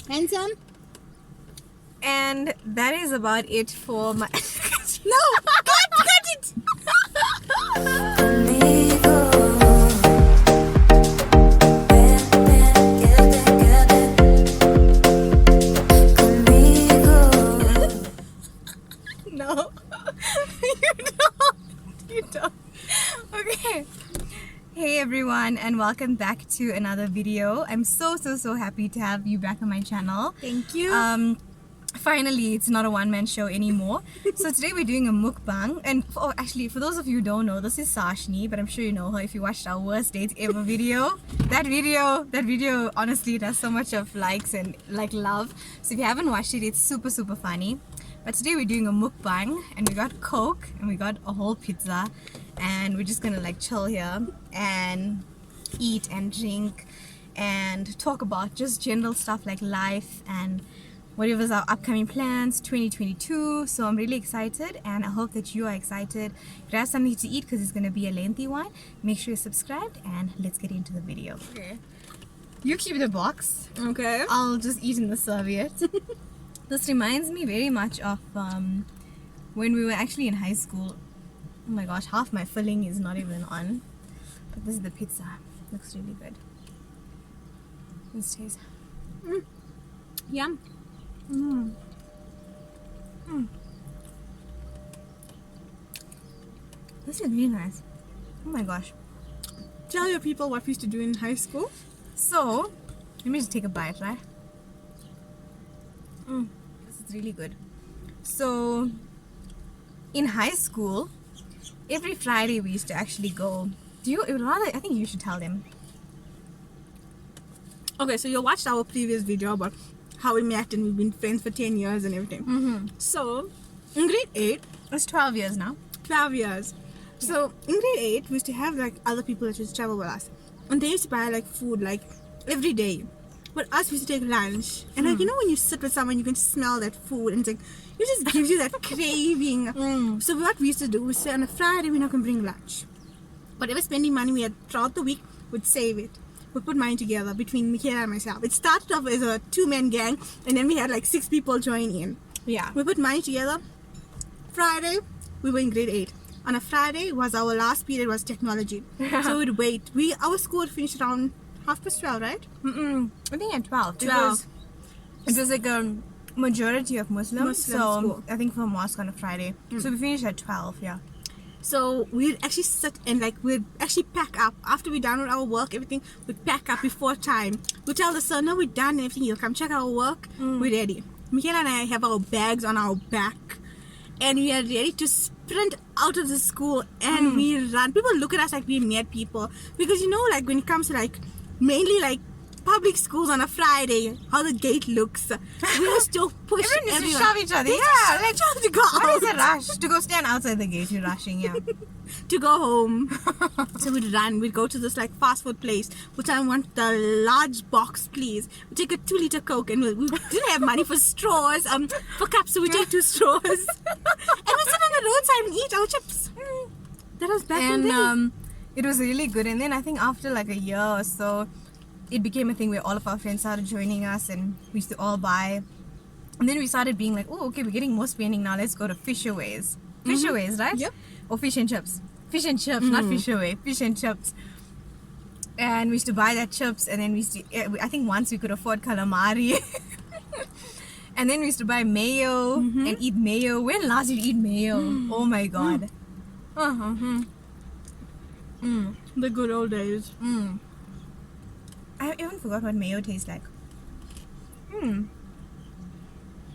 Handsome. And that is about it for my... No! Cut it! No. You don't. Okay. Hey everyone, and welcome back to another video. I'm so happy to have you back on my channel. Thank you. Finally, it's not a one-man show anymore. So today we're doing a mukbang, and actually for those of you who don't know, this is Shashni, but I'm sure you know her if you watched our worst dates ever video. That video honestly it has so much of likes and love. So if you haven't watched it, it's super funny. But today we're doing a mukbang, and we got Coke and we got a whole pizza, and we're just gonna chill here and eat and drink and talk about just general stuff like life and whatever's our upcoming plans 2022. So I'm really excited, and I hope that you are excited. If you have something to eat, because it's going to be a lengthy one, make sure you're subscribed, and let's get into the video. Okay. You keep the box. Okay. I'll just eat in the serviette. This reminds me very much of when we were actually in high school. Oh my gosh, half my filling is not even on. But this is the pizza. Looks really good. Let's taste. Yum. This is really nice. Oh my gosh. Tell your people what we used to do in high school. So, let me just take a bite, right? This is really good. So, in high school, every Friday we used to actually go. I think you should tell them. Okay, so you watched our previous video about how we met and we've been friends for 10 years and everything. So, in grade 8, It's 12 years now. 12 years. So, in grade 8, we used to have other people that used to travel with us. And they used to buy food every day. But us, we used to take lunch. And you know when you sit with someone, you can smell that food and it just gives you that craving. So what we used to do was say on a Friday, we're not going to bring lunch. Whatever spending money we had throughout the week, we'd save it. We put money together between Mikaela and myself. It started off as a 2-man gang, and then we had 6 people join in. Yeah. We put money together. Friday, we were in grade 8. On a Friday was our last period was technology. So we'd wait. Our school would finish around 12:30, right? I think at 12. 12. It was a majority of Muslims. So school. I think for mosque on a Friday. So we finished at 12, yeah. So we'd actually sit and we'd actually pack up. After we done with our work, everything, we'd pack up before time. We'd tell the sir, no, we're done and everything. He'll come check our work. We're ready. Mikaela and I have our bags on our back. And we are ready to sprint out of the school and we run. People look at us like we're mad people. Because when it comes to mainly public schools on a Friday, how the gate looks. We used to push Everyone used to everyone. shove each other. Yeah, to go What out. is a rush? To go stand outside the gate, you're rushing, yeah. To go home. So we'd run. We'd go to this fast food place. Which I want the large box, please. We'd take a 2-liter Coke, and we didn't have money for straws, for cups, so we take 2 straws. And we sit on the roadside and eat our chips. That was back in the day. It was really good. And then I think after a year or so, it became a thing where all of our friends started joining us, and we used to all buy. And then we started being oh, okay, we're getting more spending now. Let's go to Fisherways. Fisherways, right? Yep. Or fish and chips. Fish and chips, not Fisherway. Fish and chips. And we used to buy that chips, and then we used to, I think once we could afford calamari. And then we used to buy mayo and eat mayo. When last did you eat mayo? Oh my god. The good old days. I even forgot what mayo tastes like.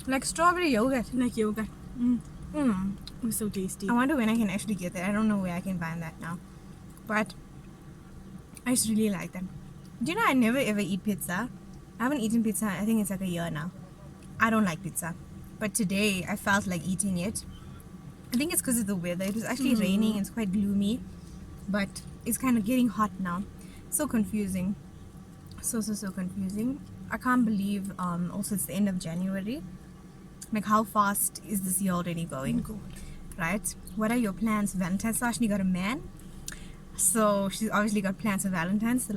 Like strawberry yogurt. Like yogurt. It was so tasty. I wonder when I can actually get that. I don't know where I can find that now. But I used to really like them. Do you know I never ever eat pizza? I haven't eaten pizza, I think it's a year now. I don't like pizza. But today I felt like eating it. I think it's because of the weather. It was actually raining. It's quite gloomy. But it's kind of getting hot now. So confusing. So confusing. I can't believe also it's the end of January. How fast is this year already going? God. Right? What are your plans for Valentine's? Shashni got a man. So she's obviously got plans for Valentine's. So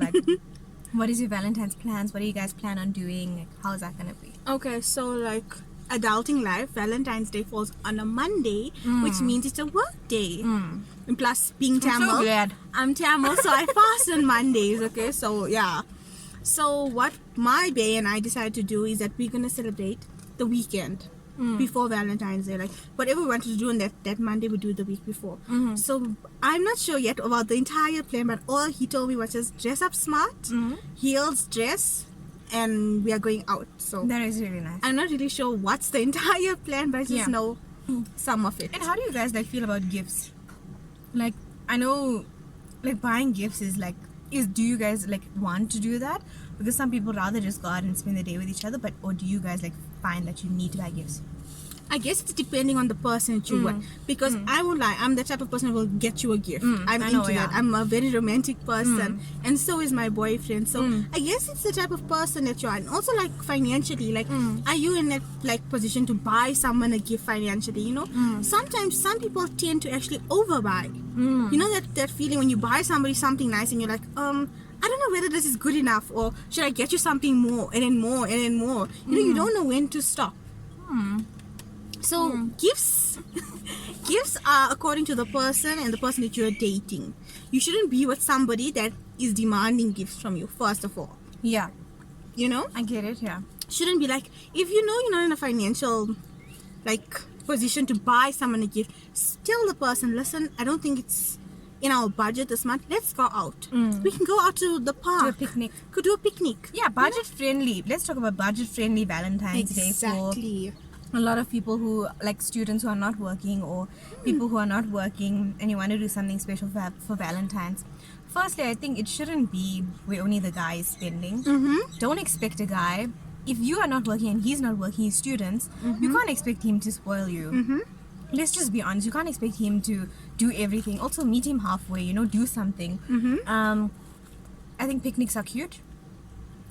What is your Valentine's plans? What do you guys plan on doing? Like, how is that gonna be? Okay, so like adulting life, Valentine's Day falls on a Monday, which means it's a work day. And plus, being Tamil, so glad. I'm Tamil, so I fast on Mondays. Okay, so yeah. So what my bae and I decided to do is that we're gonna celebrate the weekend before Valentine's Day. Like whatever we wanted to do on that Monday, we do the week before. So I'm not sure yet about the entire plan, but all he told me was just dress up smart, heels, dress, and we are going out. So That is really nice. I'm not really sure what's the entire plan, but I just know some of it. And how do you guys like feel about gifts? Like, I know, like buying gifts is like, do you guys like want to do that? Because some people rather just go out and spend the day with each other, or do you guys like find that you need to buy gifts? I guess it's depending on the person that you want. Because I won't lie, I'm the type of person who will get you a gift. I'm I know, into that. I'm a very romantic person. And so is my boyfriend. So I guess it's the type of person that you are. And also like financially, like are you in that like position to buy someone a gift financially, you know? Sometimes some people tend to actually overbuy. You know that feeling when you buy somebody something nice and you're like, I don't know whether this is good enough, or should I get you something more and then more and then more. You know, you don't know when to stop. So gifts are according to the person and the person that you're dating. You shouldn't be with somebody that is demanding gifts from you, first of all. Yeah, You know? I get it. Yeah. Shouldn't be like, if you know you're not in a financial like position to buy someone a gift, tell the person, listen, I don't think it's in our budget this month. Let's go out. We can go out to the park. Do a picnic. Could do a picnic. Yeah, budget friendly. Let's talk about budget friendly Valentine's Day for Exactly. a lot of people who like students who are not working, or people who are not working and you want to do something special for Valentine's. Firstly, I think it shouldn't be where only the guy is spending. Don't expect a guy, if you are not working and he's not working, he's students, you can't expect him to spoil you. Let's just be honest, you can't expect him to do everything. Also meet him halfway, you know, do something. I think picnics are cute.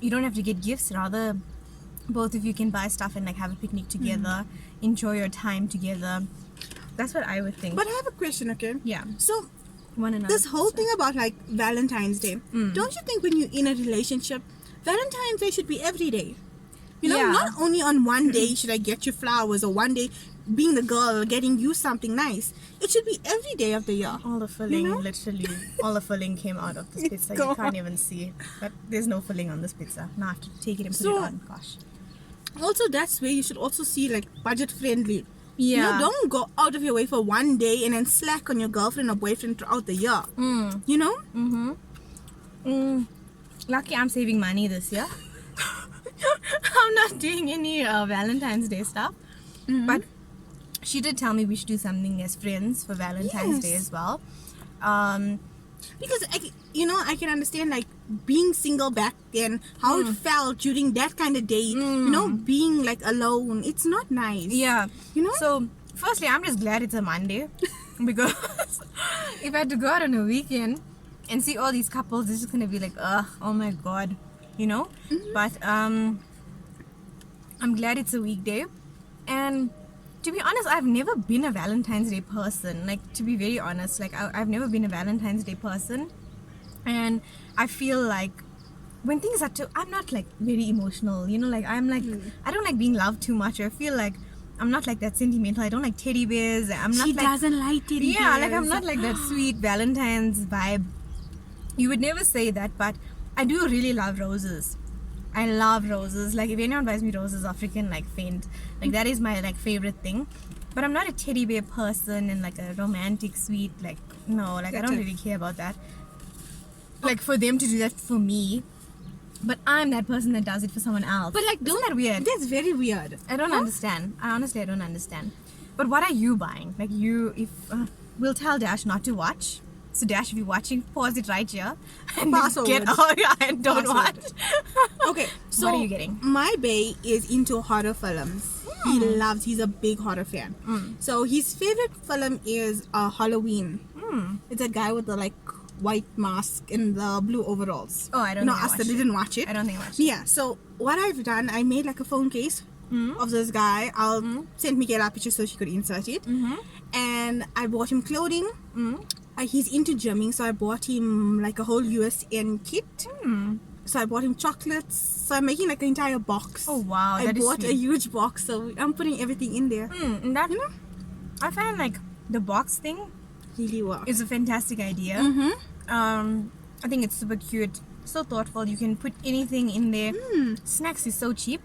You don't have to get gifts, rather both of you can buy stuff and like have a picnic together, enjoy your time together. That's what I would think. But I have a question, okay? Yeah. So One another. this whole thing about like Valentine's Day, don't you think when you're in a relationship, Valentine's Day should be every day? You know, Yeah. not only on one day should I get you flowers, or one day being the girl getting you something nice. It should be every day of the year. All the filling, You know? literally, all the filling came out of this It's pizza. gone. You can't even see. But there's no filling on this pizza. Now I have to take it and put So- it on. Gosh. Also, that's where you should also see like budget friendly. You Yeah. know, don't go out of your way for one day and then slack on your girlfriend or boyfriend throughout the year. You know? Lucky I'm saving money this year. I'm not doing any Valentine's Day stuff. But she did tell me we should do something as friends for Valentine's Day Yes. as well. Because I can understand like being single back then, how it felt during that kind of day. You know, being like alone. It's not nice. Yeah. You know? So, firstly, I'm just glad it's a Monday. Because if I had to go out on a weekend and see all these couples, it's just going to be like, ugh, oh my God. You know? But I'm glad it's a weekday. And to be honest, I've never been a Valentine's Day person. Like, to be very honest, like I've never been a Valentine's Day person. And I feel like when things are too, I'm not like very emotional, you know, like I'm like, I don't like being loved too much. I feel like I'm not like that sentimental. I don't like teddy bears. I'm not She like, doesn't like teddy yeah, like I'm bears. not like that sweet Valentine's vibe. You would never say that, but I do really love roses. I love roses. Like if anyone buys me roses, I'll freaking like faint. Like that is my like favorite thing. But I'm not a teddy bear person and like a romantic sweet, like no, like I don't Gotcha. really care about that. Like for them to do that for me, but I'm that person that does it for someone else. But like, Isn't that weird? That's very weird. I don't understand. I honestly don't understand. But what are you buying? Like you, if we'll tell Dash not to watch. So Dash, if you're watching, pause it right here and Fast then get forward. out and don't Fast watch. Okay, so What are you getting? My bae is into horror films. He's a big horror fan. So his favorite film is Halloween. It's a guy with the like white mask and the blue overalls. Oh, I don't know. think I Us that watched it. didn't watch it. I don't think I watched Yeah, so what I've done, I made like a phone case of this guy. I'll send Mikaela a picture so she could insert it. And I bought him clothing. He's into gymming, so I bought him like a whole USN kit. So I bought him chocolates. So I'm making like an entire box. Oh wow, I that is bought a sweet. huge box, so I'm putting everything in there. And that, You know, I find like the box thing really works. is a fantastic idea. I think it's super cute, so thoughtful. You can put anything in there. Snacks is so cheap,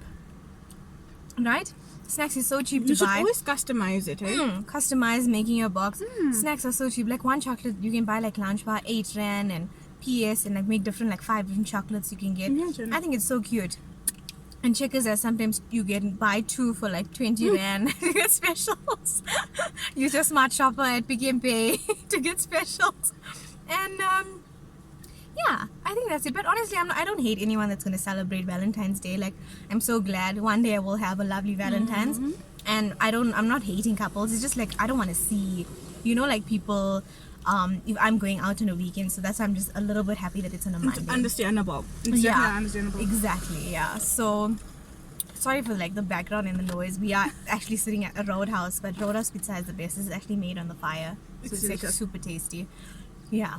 right? Snacks is so cheap You to should buy. always customize it, eh? Customize making your box. Snacks are so cheap. Like one chocolate you can buy like lunch bar 8 rand and PS and like make different like 5 different chocolates you can get. Imagine. I think it's so cute. And checkers are sometimes you get buy 2 for like 20 rand. You get specials. Use your smart shopper at Pick and Pay to get specials. And yeah, I think that's it. But honestly, I don't hate anyone that's going to celebrate Valentine's Day. Like, I'm so glad one day I will have a lovely Valentine's. And I'm not hating couples. It's just like, I don't want to see, like people, if I'm going out on a weekend. So that's why I'm just a little bit happy that it's on a Monday. Understandable. It's definitely understandable. Exactly, yeah. So, sorry for like the background and the noise. We are actually sitting at a Roadhouse, but Roadhouse pizza is the best. It's actually made on the fire. So it's like delicious. super tasty. Yeah.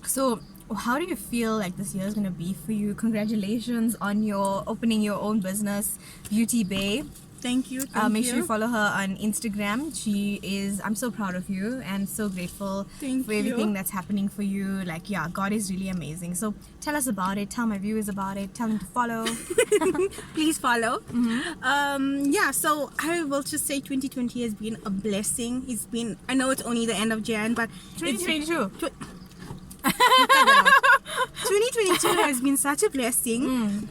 So, how do you feel like this year is going to be for you? Congratulations on your opening your own business, Beauty Bay. Thank you. Make sure you follow her on Instagram. I'm so proud of you and so grateful Thank for you. everything that's happening for you. Like, yeah, God is really amazing. So tell us about it. Tell my viewers about it. Tell them to follow. Please follow. Yeah, so I will just say 2020 has been a blessing. It's been, I know it's only the end of Jan, but 2022. 2022 has been such a blessing.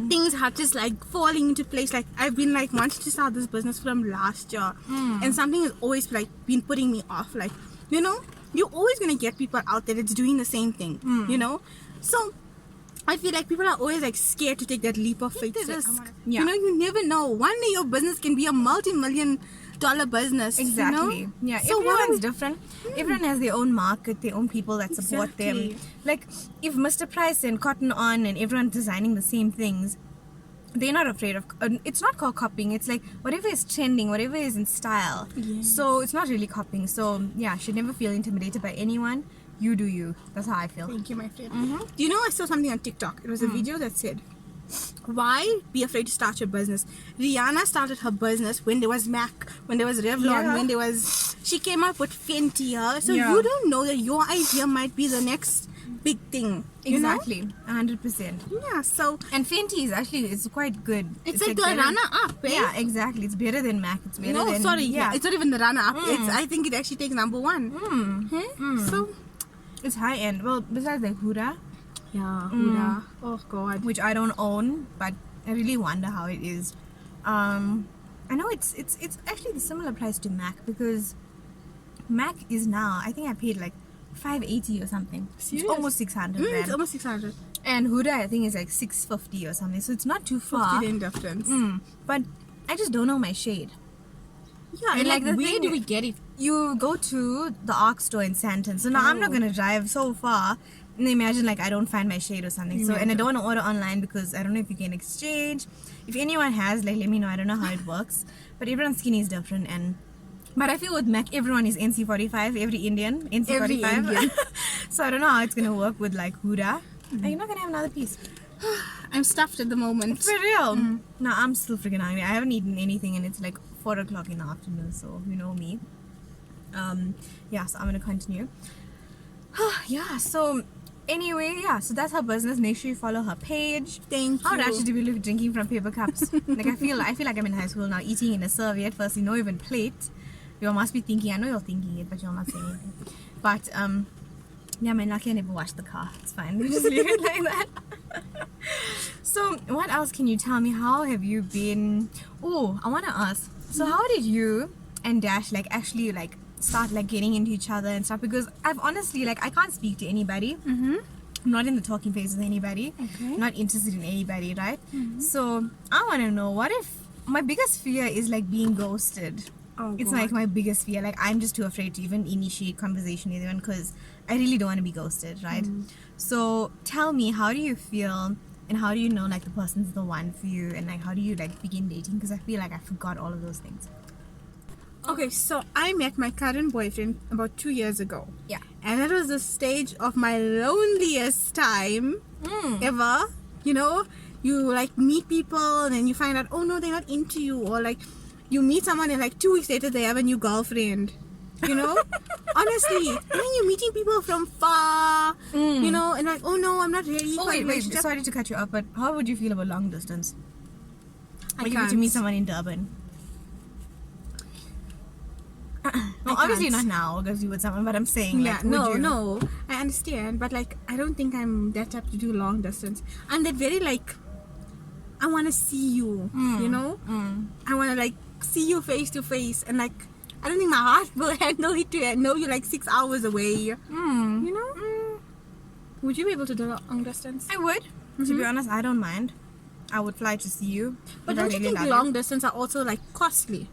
Things have just like falling into place. Like I've been like wanting to start this business from last year, and something has always like been putting me off. Like, you're always gonna get people out there that's doing the same thing. So I feel like people are always like scared to take that leap of faith. Yeah. You never know. One day your business can be a multi-million-dollar business. Exactly. Yeah, So everyone's different. Everyone has their own market, their own people that support Exactly. them. Like, if Mr. Price and Cotton On and everyone designing the same things, they're not afraid of... it's not called copying. It's like, whatever is trending, whatever is in style. Yes. So, it's not really copying. So, yeah, should never feel intimidated by anyone. You do you. That's how I feel. Thank you, my friend. Do you know, I saw something on TikTok. It was a video that said, why be afraid to start your business? Rihanna started her business when there was MAC, when there was Revlon, when there was... She came up with Fenty. So Yeah. you don't know that your idea might be the next big thing. You know? Exactly. 100%. Yeah, so... And Fenty is actually, it's quite good. It's like the better- runner-up, eh? Yeah, exactly. It's better than MAC. It's better than... Yeah, it's not even the runner-up. I think it actually takes number one. So... It's high end. Well, besides like Huda, Yeah, Huda. Oh, God. which I don't own, but I really wonder how it is. I know it's actually the similar price to Mac because Mac is now, I think I paid like 580 or something. Serious? It's almost 600 It's rand. almost 600. And Huda I think is like 650 or something. So it's not too far. 50 difference. But I just don't know my shade. Yeah, And and like like, the where thing- do we get it? You go to the ARC store in Santon. So now I'm not Oh. gonna drive so far and imagine like I don't find my shade or something. So and I don't want to order online because I don't know if you can exchange. If anyone has, like let me know. I don't know how it works. But everyone's skin is different but I feel with MAC everyone is NC45, every Indian NC45. Every Indian. So I don't know how it's gonna work with like Huda. Are you not gonna have another piece? I'm stuffed at the moment. For real? No, I'm still freaking hungry. I haven't eaten anything and it's like 4 o'clock in the afternoon, so you know me. Yeah, so I'm gonna continue. Yeah, so anyway, yeah, so that's her business. Make sure you follow her page. Thank How you. ratchet do we live drinking from paper cups? Like I feel like I'm in high school now, eating in a serviette. Firstly, no even plate. You must be thinking. I know you're thinking it, but you're not saying anything. But yeah, man, lucky I never washed the car. It's fine. We just leave it like that. So, what else can you tell me? How have you been? Oh, I want to ask. So, how did you and Dash like actually like start like getting into each other and stuff? Because I've honestly like I can't speak to anybody. I'm not in the talking phase with anybody. Okay. Not interested in anybody, right? So, I want to know, what if my biggest fear is like being ghosted? Oh, It's God. like my biggest fear. Like I'm just too afraid to even initiate conversation with anyone because I really don't want to be ghosted, right? So tell me, how do you feel and how do you know like the person's the one for you and like how do you like begin dating? Because I feel like I forgot all of those things. Okay, so I met my current boyfriend about 2 years ago. Yeah. And that was the stage of my loneliest time ever. You know, you like meet people and then you find out, oh no, they're not into you. Or like you meet someone and like 2 weeks later they have a new girlfriend. You know? Honestly. And then you're meeting people from far, you know, and like, oh no, I'm not ready Oh for a wait, relationship. sorry to cut you off, but how would you feel about long distance? I Like if you were to can't. meet someone in Durban. Well, obviously not can't. now because you with someone, but I'm saying Yeah, like, would you? no, I understand, but like, I don't think I'm that type to do long distance. I'm that very like, I want to see you, you know? I want to like see you face to face, and like, I don't think my heart will handle it to know you like 6 hours away. You know? Would you be able to do long distance? I would. To be honest, I don't mind. I would fly to see you. But if I don't you really think love long distance are also like costly?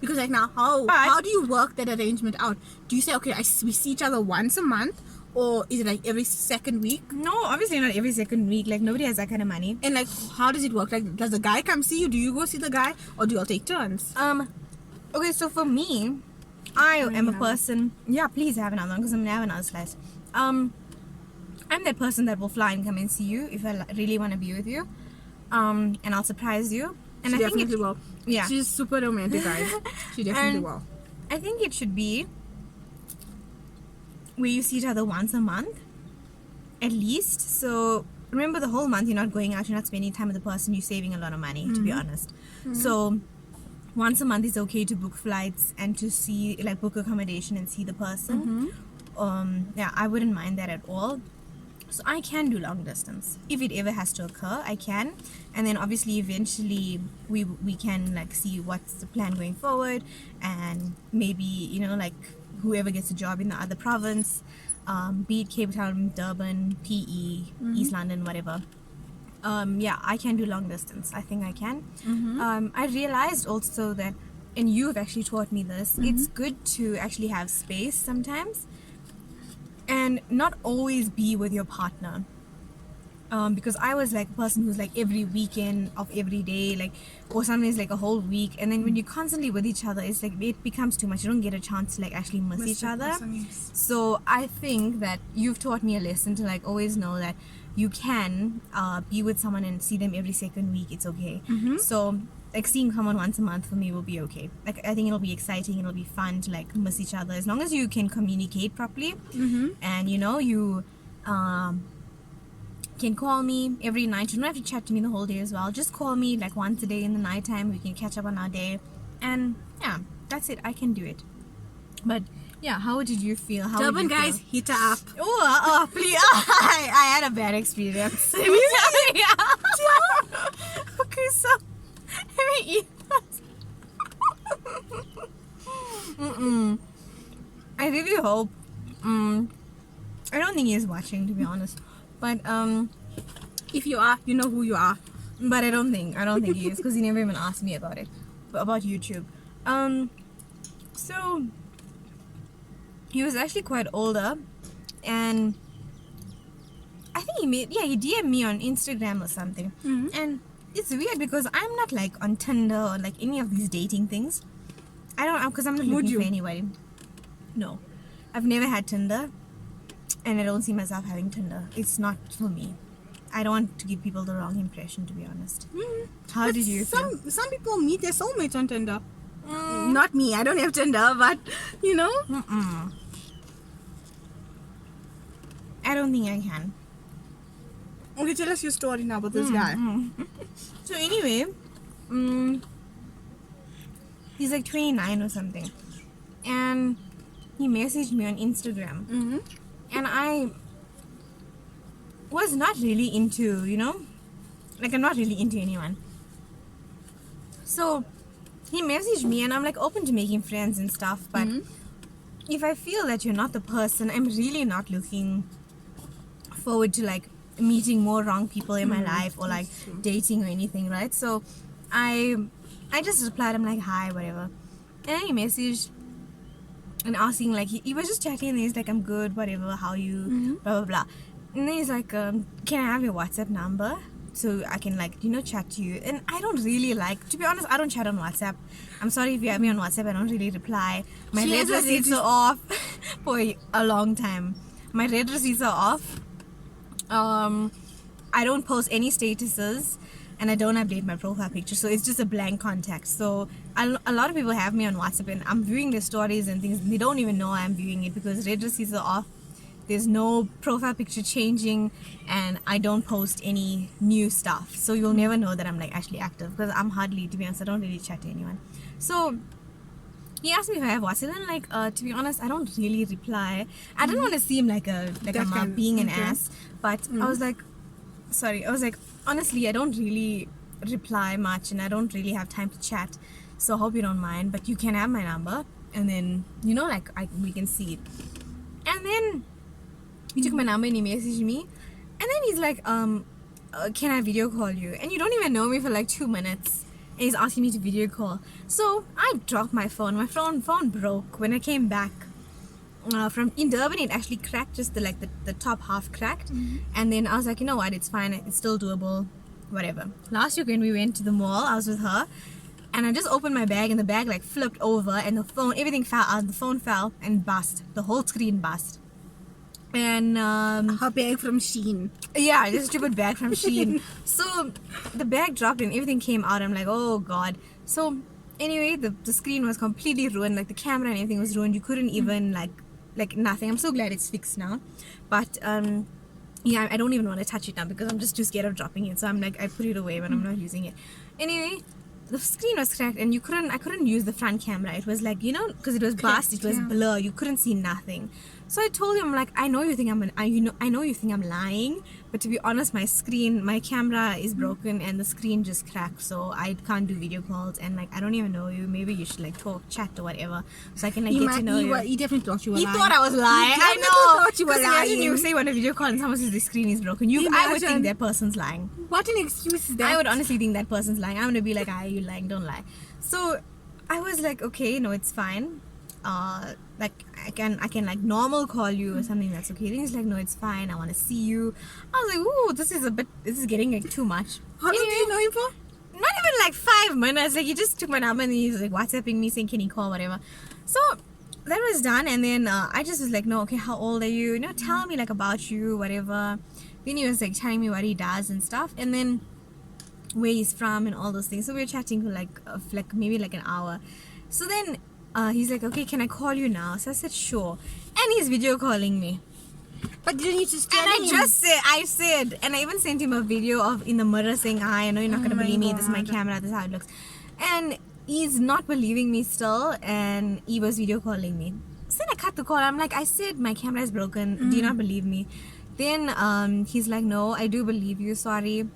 Because like now, But- how do you work that arrangement out? Do you say, okay, we see each other once a month, or is it like every second week? No, obviously not every second week. Like nobody has that kind of money. And like, how does it work? Like, does the guy come see you? Do you go see the guy, or do you all take turns? Okay, so for me, I am a person. Yeah, please have another one because I'm gonna have another slice. I'm that person that will fly and come and see you if I really want to be with you. And I'll surprise you. And She I think definitely it, will. yeah. She's super romantic, guys. She definitely And- will. I think it should be where you see each other once a month, at least. So remember, the whole month you're not going out, you're not spending time with the person. You're saving a lot of money, to be honest. So once a month is okay to book flights and to see, like, book accommodation and see the person. Yeah, I wouldn't mind that at all. So I can do long distance if it ever has to occur. I can, and then obviously eventually we can like see what's the plan going forward, and maybe, you know, like whoever gets a job in the other province, be it Cape Town, Durban, PE, East London, whatever. Yeah, I can do long distance. I think I can. I realized also that, and you've actually taught me this, it's good to actually have space sometimes and not always be with your partner. Because I was like a person who's like every weekend of every day, like, or sometimes like a whole week, and then when you're constantly with each other, it's like it becomes too much. You don't get a chance to like actually miss each other. So I think that you've taught me a lesson to like always know that you can be with someone and see them every second week. It's okay. So like seeing someone once a month for me will be okay. Like I think it'll be exciting, it'll be fun to like miss each other as long as you can communicate properly. And you know, you can call me every night. You don't have to chat to me the whole day as well. Just call me like once a day in the nighttime. We can catch up on our day, and yeah, that's it. I can do it. But yeah, how did you feel? How Durban did you guys, hit her up. feel? Oh, please! I had a bad experience. Really? Yeah. Okay, so let me eat this. I really hope. I don't think he's watching, to be honest. But If you are, you know who you are. but I don't think he is, because he never even asked me about it, about YouTube. So he was actually quite older, and I think he DM'd me on Instagram or something. And it's weird because I'm not like on Tinder or like any of these dating things. I don't, because I'm not Would looking you? for anybody. No, I've never had Tinder, and I don't see myself having Tinder. It's not for me. I don't want to give people the wrong impression, to be honest. How But did you feel? some people meet their soulmates on Tinder. Not me. I don't have Tinder, but you know. I don't think I can. Okay, tell us your story now about this guy. So anyway, he's like 29 or something, and he messaged me on Instagram, and I was not really into, you know, like I'm not really into anyone. So he messaged me, and I'm like open to making friends and stuff, but if I feel that you're not the person, I'm really not looking forward to like meeting more wrong people in my life or like dating or anything, right? So I just replied, I'm like, hi, whatever. And then he messaged and asking, like, he was just chatting, and he's like, I'm good, whatever, how you, blah blah blah. And then he's like, can I have your WhatsApp number? so I can like, you know, chat to you. And I don't really like, to be honest, I don't chat on WhatsApp. I'm sorry if you have me on WhatsApp, I don't really reply. My red receipts are off for a long time. My red receipts are off. I don't post any statuses, and I don't update my profile picture, so it's just a blank contact. So a lot of people have me on WhatsApp, and I'm viewing their stories and things. They don't even know I'm viewing it because red receipts are off. There's no profile picture changing, and I don't post any new stuff, so you'll never know that I'm like actually active, because I'm hardly, to be honest, I don't really chat to anyone. So he asked me if I have WhatsApp, and like, to be honest, I don't really reply. I don't want to seem like I'm being an ass, but I was like, honestly, I don't really reply much, and I don't really have time to chat, so I hope you don't mind, but you can have my number, and then, you know, like, we can see it. And then he took my number and he messaged me, and then he's like, can I video call you? And you don't even know me for like 2 minutes, and he's asking me to video call. So I dropped my phone. My phone broke when I came back from in Durban. It actually cracked, just the top half cracked. And then I was like, you know what, it's fine, it's still doable, whatever. Last week when we went to the mall, I was with her, and I just opened my bag, and the bag like flipped over, and the phone, everything fell out. The phone fell and bust. The whole screen bust. And her bag from Shein. Yeah, this stupid bag from Shein. So the bag dropped and everything came out. I'm like, oh god. So anyway, the screen was completely ruined. Like the camera and everything was ruined. You couldn't even like nothing. I'm so glad it's fixed now. But yeah, I don't even want to touch it now because I'm just too scared of dropping it. So I'm like, I put it away when I'm not using it. Anyway, the screen was cracked, and I couldn't use the front camera. It was like, you know, because it was bust, it was blur. You couldn't see nothing. So I told him, like, I know you think I'm lying, but to be honest, my camera is broken and the screen just cracked, so I can't do video calls, and like, I don't even know you. Maybe you should like talk, chat or whatever, so I can like get to know you. He definitely thought you were lying. He thought I was lying. I know. Thought you were lying. Imagine you say on a video call and someone says the screen is broken. I would think that person's lying. What an excuse is that? I would honestly think that person's lying. I'm gonna be like, you lying, don't lie. So I was like, okay, no, it's fine. Like I can like normal call you or something, that's okay. Then he's like, no, it's fine, I want to see you. I was like, ooh, this is getting like too much. How long do you know him for? Not even like 5 minutes. Like, he just took my number and he's like WhatsApping me saying, can he call, whatever. So that was done, and then I just was like, no, okay, how old are you? You know, tell me like about you, whatever. Then he was like telling me what he does and stuff, and then where he's from and all those things. So we were chatting for like maybe like an hour. So then he's like, okay, can I call you now? So I said, sure. And he's video calling me. But didn't you just tell him? I said, and I even sent him a video of in the mirror saying, hi, I know you're not going to believe me. This is my camera. This is how it looks. And he's not believing me still, and he was video calling me. So then I cut the call. I'm like, I said my camera is broken. Do you not believe me? Then he's like, no, I do believe you. Sorry.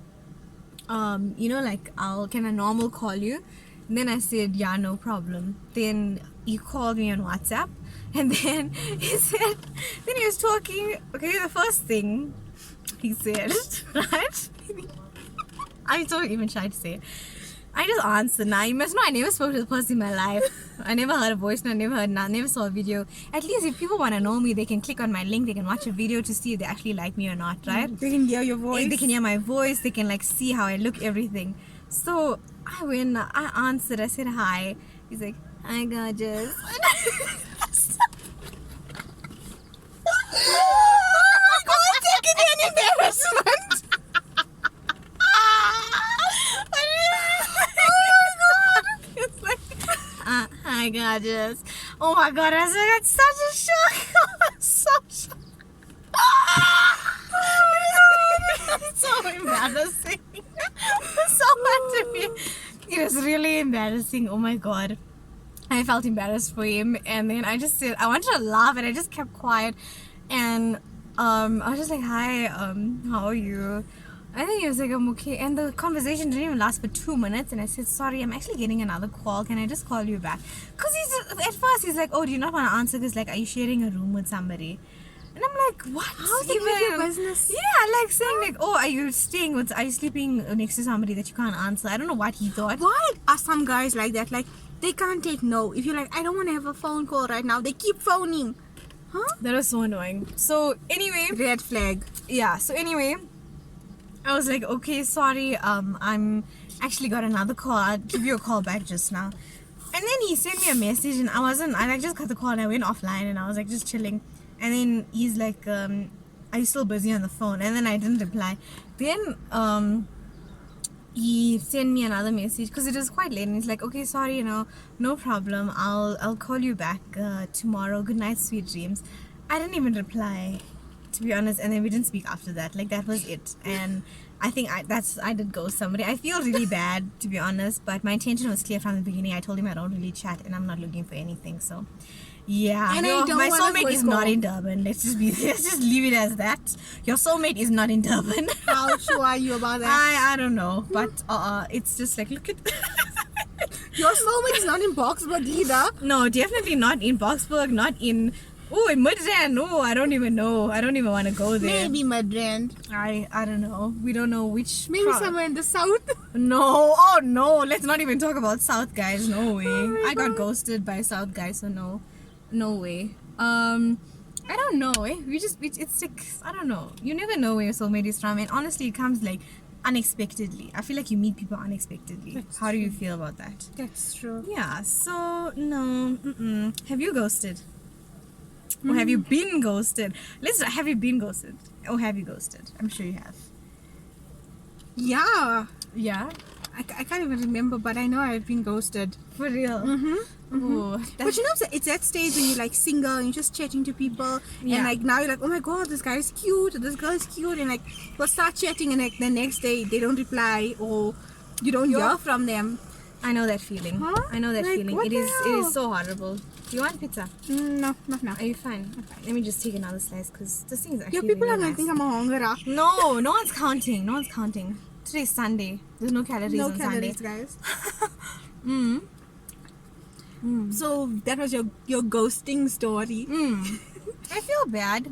You know, like, can I normal call you? And then I said, yeah, no problem. Then he called me on WhatsApp, and then he was talking. Okay, the first thing he said, right? I'm so even shy to say it. I just answered. Now you must know I never spoke to the person in my life. I never heard a voice note, never saw a video. At least if people want to know me, they can click on my link, they can watch a video to see if they actually like me or not, right? They can hear your voice. They can hear my voice, they can like see how I look, everything. So I answered, I said hi. He's like, hi gorgeous. Oh my god, take it an embarrassment. It's like, hi gorgeous. Oh my god, I was like, it's such a shock. I'm so shocked. It's so embarrassing. So much to me. It was really embarrassing. Oh my god. I felt embarrassed for him, and then I just said, I wanted to laugh, and I just kept quiet, and I was just like, hi, how are you? I think he was like, I'm okay. And the conversation didn't even last for 2 minutes, and I said, sorry, I'm actually getting another call, can I just call you back? Because at first he's like, oh, do you not want to answer this, like, are you sharing a room with somebody? And I'm like, what? How's it your business? Yeah, like saying like, oh, are you sleeping next to somebody that you can't answer? I don't know what he thought. Why are some guys like that? Like, they can't take no. If you're like, I don't want to have a phone call right now, they keep phoning. Huh? That was so annoying. So anyway, red flag. Yeah, so anyway, I was like, okay, sorry, I'm actually got another call. I'll give you a call back just now. And then he sent me a message, and I like just cut the call and I went offline, and I was like just chilling. And then he's like, are you still busy on the phone? And then I didn't reply. Then he sent me another message because it was quite late, and he's like, okay, sorry, no problem. I'll call you back tomorrow. Good night, sweet dreams. I didn't even reply, to be honest, and then we didn't speak after that. Like, that was it. And I think I did ghost somebody. I feel really bad, to be honest, but my intention was clear from the beginning. I told him I don't really chat and I'm not looking for anything. So yeah, And I don't my wanna soulmate is not in Durban. Let's just leave it as that. Your soulmate is not in Durban. How sure are you about that? I don't know, but it's just like, look at Your soulmate is not in Boxburg either. no, definitely not in Boxburg, not in in Midrand. No, I don't even know. I don't even want to go there. Maybe Midrand. I don't know. We don't know which. Maybe somewhere in the south. No, oh no, let's not even talk about South guys. No way. my I got God. ghosted by South guys, so no way. I don't know. It's like, I don't know. You never know where your soulmate is from, and honestly, it comes like unexpectedly. I feel like you meet people unexpectedly. That's How do you feel about that? That's true. Yeah. So no. Have you ghosted? Or have you been ghosted? Have you been ghosted? Or have you ghosted? I'm sure you have. Yeah. Yeah. I can't even remember, but I know I've been ghosted. For real. Oh, But you know, it's that stage when you're like single and you're just chatting to people, Yeah. and like now you're like, oh my god, this guy is cute, or this girl is cute, and like we'll start chatting, and like the next day they don't reply or you don't hear from them. I know that feeling. Huh? I know that Like, feeling. what It the is hell? so horrible. Do you want pizza? No, not now. Are you fine? Okay. Let me just take another slice because this thing is actually Your people really are gonna nice. think I'm a hunger. No, no one's counting. No one's counting. Today's Sunday. There's no calories No on calories, Sunday. guys. Mm. So that was your ghosting story. I feel bad,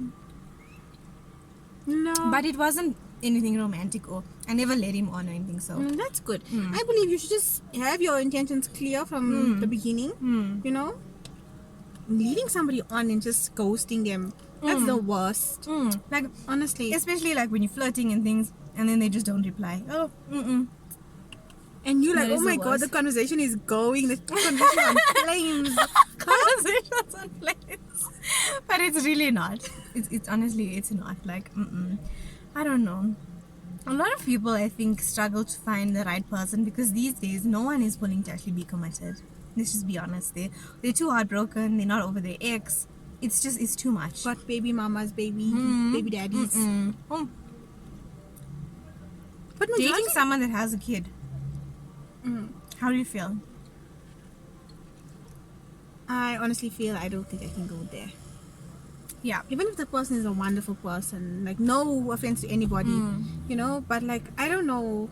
No, but it wasn't anything romantic, or I never let him on or anything. So that's good. I believe you should just have your intentions clear from the beginning. You know, leading somebody on and just ghosting them. That's the worst. like, Honestly. especially like when you're flirting and things, and then they just don't reply. Oh, And you're like, That oh is my the god, worst. the conversation is going. The conversation on flames. Conversations on planes. But it's really not. It's honestly, it's not. Like, I don't know. A lot of people, I think, struggle to find the right person because these days no one is willing to actually be committed. Let's just be honest. They're too heartbroken. They're not over their ex. It's too much. Got baby mamas, baby daddies. Oh, But dating majority, someone that has a kid. How do you feel? I honestly feel I don't think I can go there. Yeah. Even if the person is a wonderful person, like no offense to anybody, you know, but like I don't know,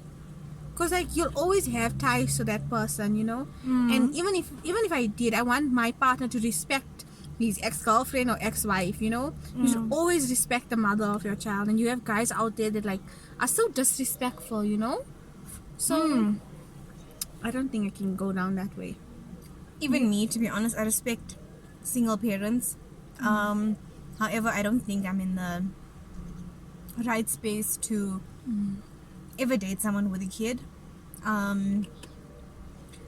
cause like you'll always have ties to that person, you know, and even if I did, I want my partner to respect his ex-girlfriend or ex-wife, you know. You should always respect the mother of your child, and you have guys out there that like are so disrespectful, you know. So I don't think I can go down that way. Even me, to be honest, I respect single parents. However, I don't think I'm in the right space to ever date someone with a kid.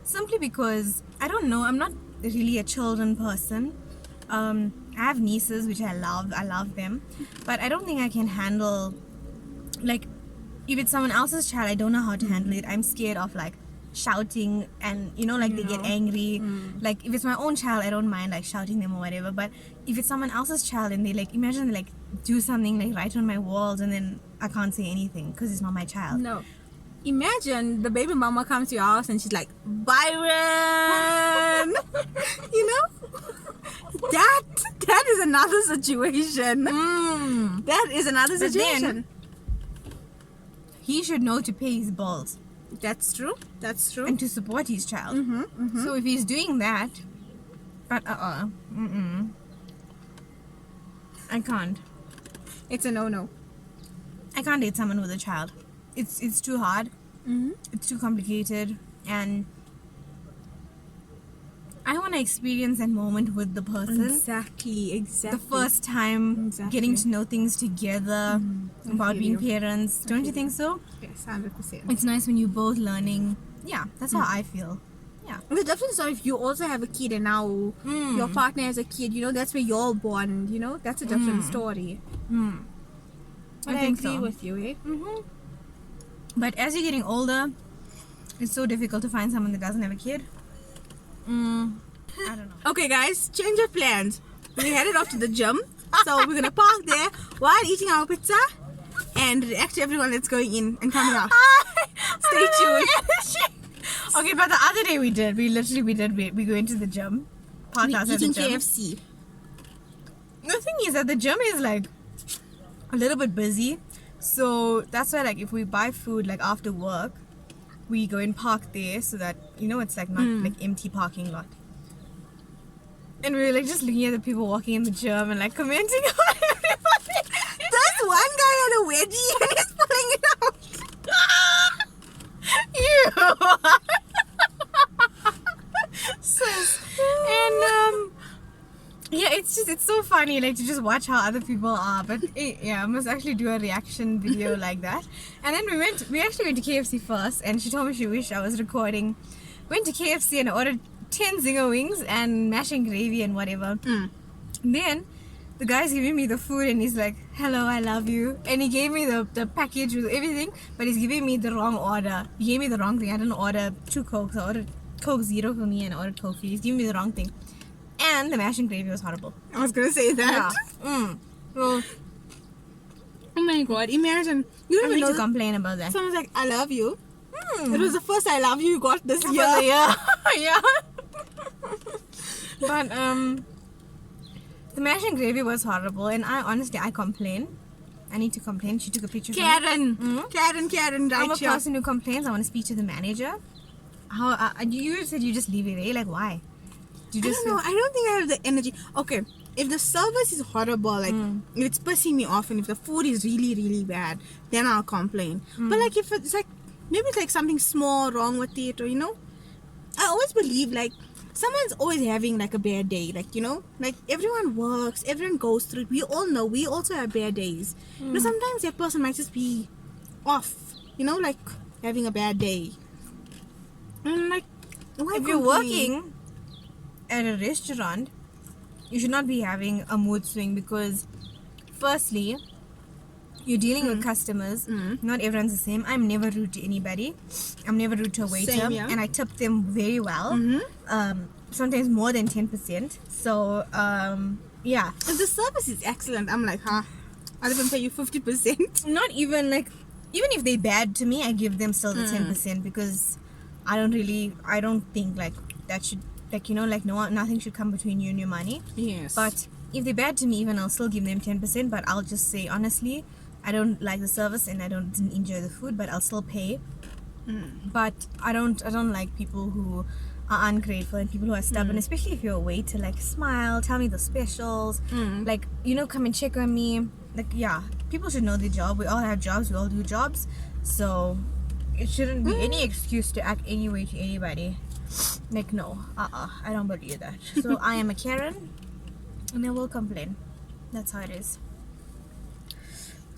Simply because I don't know, I'm not really a children person. I have nieces which I love them, but I don't think I can handle, like, if it's someone else's child, I don't know how to handle it. I'm scared of like shouting, and you know, like they get angry. Like if it's my own child, I don't mind like shouting them or whatever, but if it's someone else's child and they like, imagine they like do something like right on my walls and then I can't say anything because it's not my child. No. Imagine the baby mama comes to your house and she's like, Byron! You know? That is another situation. That is another But then- situation. He should know to pay his bills That's true. That's true. and to support his child. So if he's doing that, but I can't. It's a no-no. I can't date someone with a child. It's too hard. It's too complicated, and I want to experience that moment with the person. Exactly. The first time getting to know things together about being parents. Don't you think so? Yes, 100%. It's nice when you're both learning. Yeah, that's how I feel. Yeah. The difference is if you also have a kid and now your partner has a kid, you know, that's where you're born, you know, that's a different story. But I think agree so. with you, eh? But as you're getting older, it's so difficult to find someone that doesn't have a kid. I don't know. Okay, guys, change of plans. We headed off to the gym, so we're gonna park there while eating our pizza and react to everyone that's going in and coming out. Stay tuned. Okay, but the other day we go into the gym. Park We're outside the eating gym. KFC. The thing is that the gym is like a little bit busy, so that's why like if we buy food like after work, we go and park there so that you know it's like not like empty parking lot. And we were like just looking at the people walking in the gym and like commenting on everybody. There's one guy had a wedgie and he's pulling it out. Sis. And yeah, it's so funny like to just watch how other people are. But yeah, I must actually do a reaction video like that. And then we actually went to KFC first, and she told me she wished I was recording. Went to KFC and ordered 10 zinger wings and mash and gravy and whatever. And then the guy's giving me the food and he's like, hello, I love you. And he gave me the package with everything, but he's giving me the wrong order. He gave me the wrong thing. I didn't order 2 Cokes. I ordered Coke Zero for me and I ordered Coke for you. He's giving me the wrong thing. And the mash and gravy was horrible. I was gonna say that. Yeah. So, oh my god, imagine. You I don't need even to know. complain about that. Someone's like, I love you. It was the first I love you got this year. Yeah. Yeah. But the mash and gravy was horrible, and I complain. I need to complain. She took a picture. Karen, Karen, I'm a right here. person who complains. I want to speak to the manager. How you said you just leave it, eh? Like why? You I just don't know. I don't think I have the energy. Okay, if the service is horrible, like if it's pissing me off, and if the food is really, really bad, then I'll complain. But like if it's like maybe it's like something small wrong with it, or you know, I always believe like someone's always having like a bad day. Like you know, like everyone works, everyone goes through it. We all know. We also have bad days. You know, sometimes that person might just be off. You know, like having a bad day. And like, why if you're complain? working at a restaurant, you should not be having a mood swing because firstly, you're dealing with customers. Not everyone's the same. I'm never rude to anybody. I'm never rude to a waiter. Same, yeah. And I tip them very well. Sometimes more than 10%. So, yeah. If the service is excellent, I'm like, huh? I'll even pay you 50%. Not even like, even if they're bad to me, I give them still the 10% because I don't think like that should, like, you know, like nothing should come between you and your money. Yes. But if they're bad to me, even I'll still give them 10%. But I'll just say honestly, I don't like the service and I didn't enjoy the food, but I'll still pay. But I don't like people who are ungrateful and people who are stubborn, especially if you're a waiter. Like smile, tell me the specials, like you know, come and check on me. Like yeah, people should know their job. We all have jobs. We all do jobs. So it shouldn't be any excuse to act any way to anybody. Like no, I don't believe that. So I am a Karen, and I will complain. That's how it is.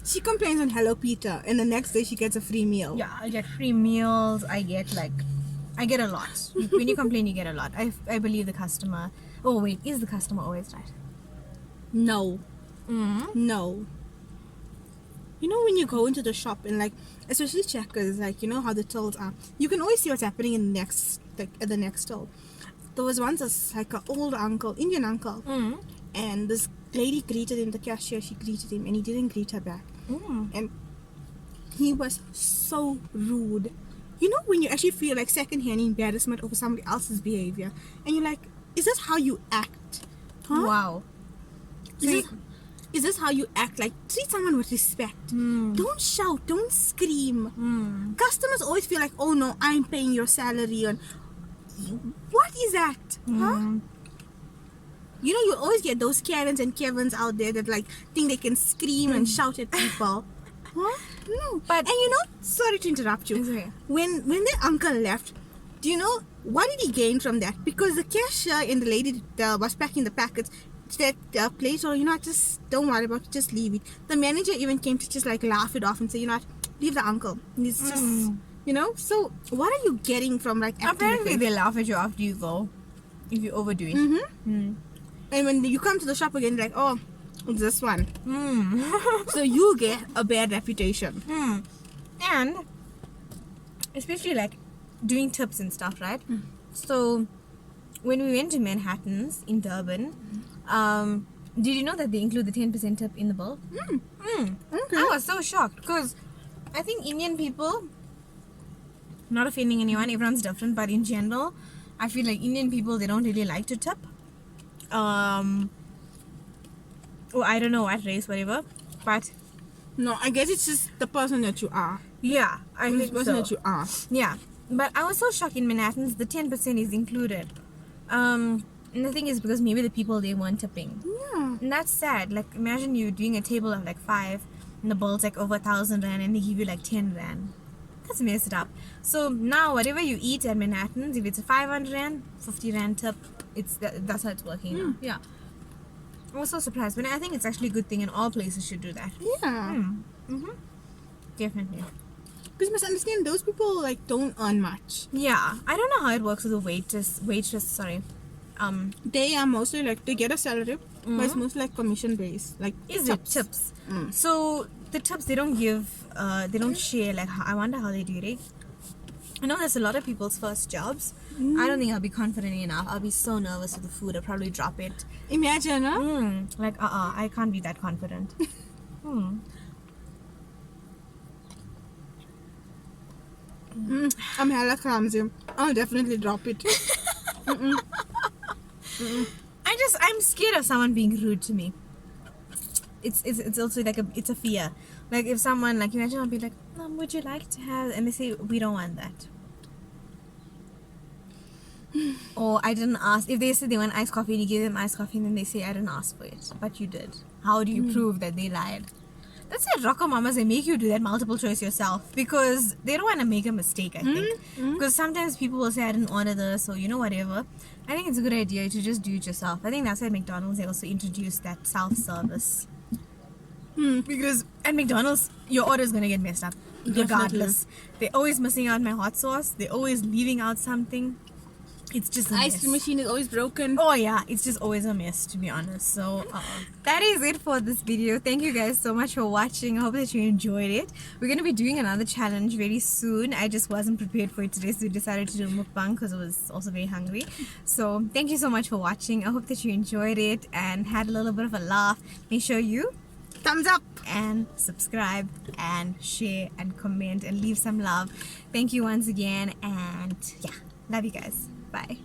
She complains on Hello Peter, and the next day she gets a free meal. Yeah, I get free meals. I get a lot. When you complain, you get a lot. I believe the customer. Oh wait, is the customer always right? No. No. You know when you go into the shop and like, especially Checkers, like you know how the tills are. You can always see what's happening in the next, like at the next till. There was once like an old uncle, Indian uncle, and this lady greeted him. The cashier, she greeted him, and he didn't greet her back. And he was so rude. You know when you actually feel like secondhand embarrassment over somebody else's behavior, and you're like, is this how you act? Huh? Wow. Is this how you act? Like, treat someone with respect. Don't shout. Don't scream. Customers always feel like, oh no, I'm paying your salary. And what is that? Huh? You know, you always get those Karens and Kevins out there that like think they can scream and shout at people. Huh? No. But and you know, sorry to interrupt you. It's okay. When the uncle left, Do you know what did he gain from that? Because the cashier and the lady that was packing the packets, that place, or just don't worry about it, just leave it. The manager even came to just like laugh it off and say, leave the uncle. He's just, So what are you getting from like? Apparently, they laugh at you after you go if you overdo it. And when you come to the shop again, like, oh, it's this one. So you get a bad reputation. And especially like doing tips and stuff, right? So when we went to Manhattan's in Durban, did you know that they include the 10% tip in the bill? Okay. I was so shocked because I think Indian people, not offending anyone, everyone's different, but in general, I feel like Indian people, they don't really like to tip. Or I don't know what race, whatever, but No, I guess it's just the person that you are. yeah, I It's think the person so. that you are. Yeah, but I was so shocked in Manhattan's, the 10% is included. And the thing is because maybe the people, they weren't tipping. Yeah. And that's sad. Like, imagine you doing a table of like 5 and the bill's like over 1,000 rand and they give you like 10 rand. That's messed up. So now whatever you eat at Manhattan's, if it's a 500 rand, 50 rand tip, that's how it's working now. Yeah. I was so surprised, but I think it's actually a good thing and all places should do that. Yeah. Definitely. Because you must understand, those people like don't earn much. Yeah. I don't know how it works with the waitress, sorry. They are mostly like, they get a salary, but it's mostly like commission based. Like Tips. So the tips, they don't give, they don't share. Like, I wonder how they do it. I know there's a lot of people's first jobs. I don't think I'll be confident enough. I'll be so nervous with the food. I'll probably drop it. Imagine, huh? Like, I can't be that confident. I'm hella clumsy. I'll definitely drop it. I'm scared of someone being rude to me. It's also like it's a fear. Like if someone, like imagine I'll be like, would you like to have, and they say we don't want that. Or I didn't ask. If they say they want iced coffee and you give them iced coffee and then they say I didn't ask for it, but you did. How do you prove that they lied? That's why rocker mamas, they make you do that multiple choice yourself because they don't want to make a mistake, I think. Because sometimes people will say I didn't order this or whatever. I think it's a good idea to just do it yourself. I think that's why McDonald's, they also introduced that self-service. Because at McDonald's, your order is going to get messed up regardless. They're always missing out my hot sauce. They're always leaving out something. It's just a The mess. ice cream machine is always broken. Oh yeah, it's just always a mess, to be honest. So that is it for this video. Thank you guys so much for watching. I hope that you enjoyed it. We're going to be doing another challenge very soon. I just wasn't prepared for it today, so we decided to do a mukbang because I was also very hungry. So thank you so much for watching. I hope that you enjoyed it and had a little bit of a laugh. Make sure you Thumbs up. and subscribe and share and comment and leave some love. Thank you once again, and yeah, love you guys. Bye.